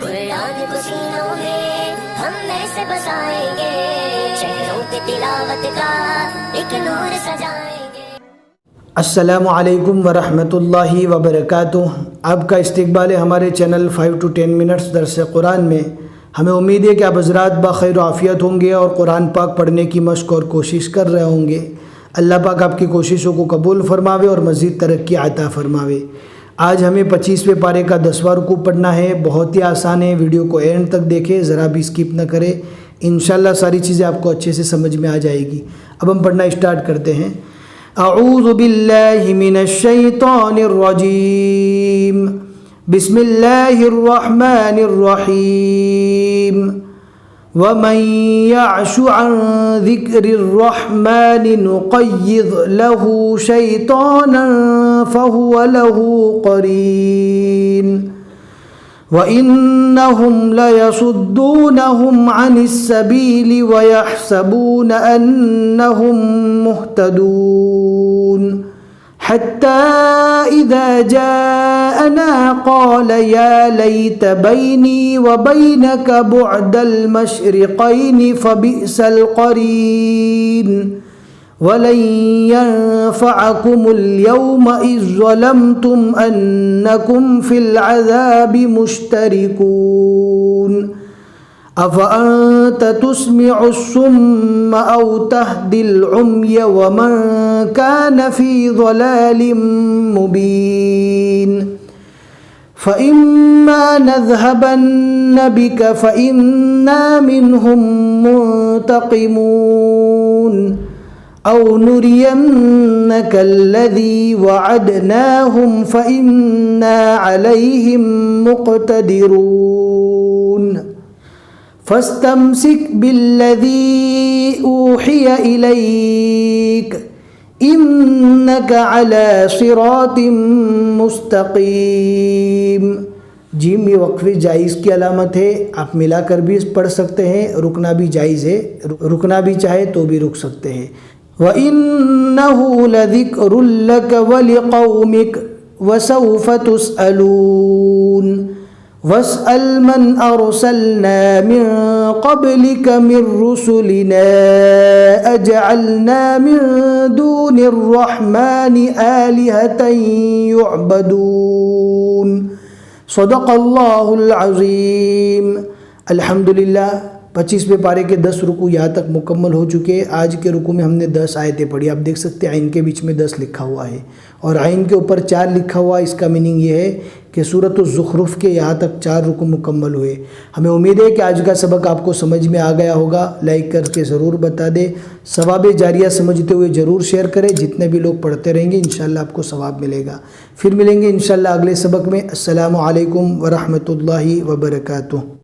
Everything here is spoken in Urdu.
قرآن کو سینوں میں ہم ایسے بسائیں گے، شہروں پہ تلاوت کا ایک نور سجائیں گے۔ السلام علیکم ورحمۃ اللہ وبرکاتہ۔ آپ کا استقبال ہے ہمارے چینل 5 to 10 منٹس درس قرآن میں۔ ہمیں امید ہے کہ آپ حضرات بخیر و عافیت ہوں گے اور قرآن پاک پڑھنے کی مشق اور کوشش کر رہے ہوں گے۔ اللہ پاک آپ کی کوششوں کو قبول فرماوے اور مزید ترقی عطا فرماوے۔ آج ہمیں 25ویں پارے کا 10واں رکوع پڑھنا ہے۔ بہت ہی آسان ہے، ویڈیو کو اینڈ تک دیکھیں، ذرا بھی اسکپ نہ کریں، انشاءاللہ ساری چیزیں آپ کو اچھے سے سمجھ میں آ جائے گی۔ اب ہم پڑھنا اسٹارٹ کرتے ہیں۔ اعوذ باللہ من الشیطان الرجیم، بسم اللہ الرحمن الرحیم۔ ومن يعش عن ذکر الرحمن نقیض له شیطانا فهو له قرین وَإِنَّهُمْ لَيَصُدُّونَهُمْ عَنِ السَّبِيلِ وَيَحْسَبُونَ أَنَّهُمْ مُهْتَدُونَ حَتَّى إِذَا جَاءَنَا قَالَ يَا لَيْتَ بَيْنِي وَبَيْنَكَ بُعْدَ الْمَشْرِقَيْنِ فَبِئْسَ الْقَرِينُ وَلَنْ يَنْفَعَكُمُ الْيَوْمَ إِذْ ظَلَمْتُمْ أَنَّكُمْ فِي الْعَذَابِ مُشْتَرِكُونَ أَفَأَنْتَ تُسْمِعُ الصُّمَّ أَوْ تَهْدِي الْعُمْيَ وَمَنْ كَانَ فِي ضَلَالٍ مُبِينٍ فَإِمَّا نَذْهَبَنَّ بِكَ فَإِنَّا مِنْهُمْ مُنْتَقِمُونَ أَوْ نُرِيَنَّكَ الَّذِي وَعَدْنَاهُمْ فَإِنَّا عَلَيْهِمْ مُقْتَدِرُونَ فَاسْتَمْسِكْ بِالَّذِي أُوحِيَ إِلَيْكَ إِنَّكَ عَلَى صِرَاطٍ مُسْتَقِيمٍ۔ جیم یہ وقفے جائز کی علامت ہے، آپ ملا کر بھی پڑھ سکتے ہیں، رکنا بھی جائز ہے، رکنا بھی چاہے تو بھی رک سکتے ہیں۔ وَإِنَّهُ لَذِكْرٌ لَكَ وَلِقَوْمِكَ وَسَوْفَ تُسْأَلُونَ وَاسْأَلْ مَنْ أَرْسَلْنَا مِنْ قَبْلِكَ مِنْ رُسُلِنَا أَجْعَلْنَا مِنْ دُونِ الرَّحْمَنِ آلِهَةً يُعْبَدُونَ صدق اللہ العظیم۔ الحمدللہ 25ویں پارے کے 10 رکوع یہاں تک مکمل ہو چکے۔ آج کے رکوع میں ہم نے 10 آیتیں پڑھی۔ آپ دیکھ سکتے ہیں عین کے بیچ میں 10 لکھا ہوا ہے اور عین کے اوپر 4 لکھا ہوا ہے۔ اس کا میننگ یہ ہے کہ سورۃ الزخرف کے یہاں تک 4 رکوع مکمل ہوئے۔ ہمیں امید ہے کہ آج کا سبق آپ کو سمجھ میں آ گیا ہوگا۔ لائک کر کے ضرور بتا دیں، ثواب جاریہ سمجھتے ہوئے ضرور شیئر کریں۔ جتنے بھی لوگ پڑھتے رہیں گے انشاءاللہ آپ کو ثواب ملے گا۔ پھر ملیں گے انشاءاللہ اگلے سبق میں۔ السلام علیکم ورحمۃ اللہ وبرکاتہ۔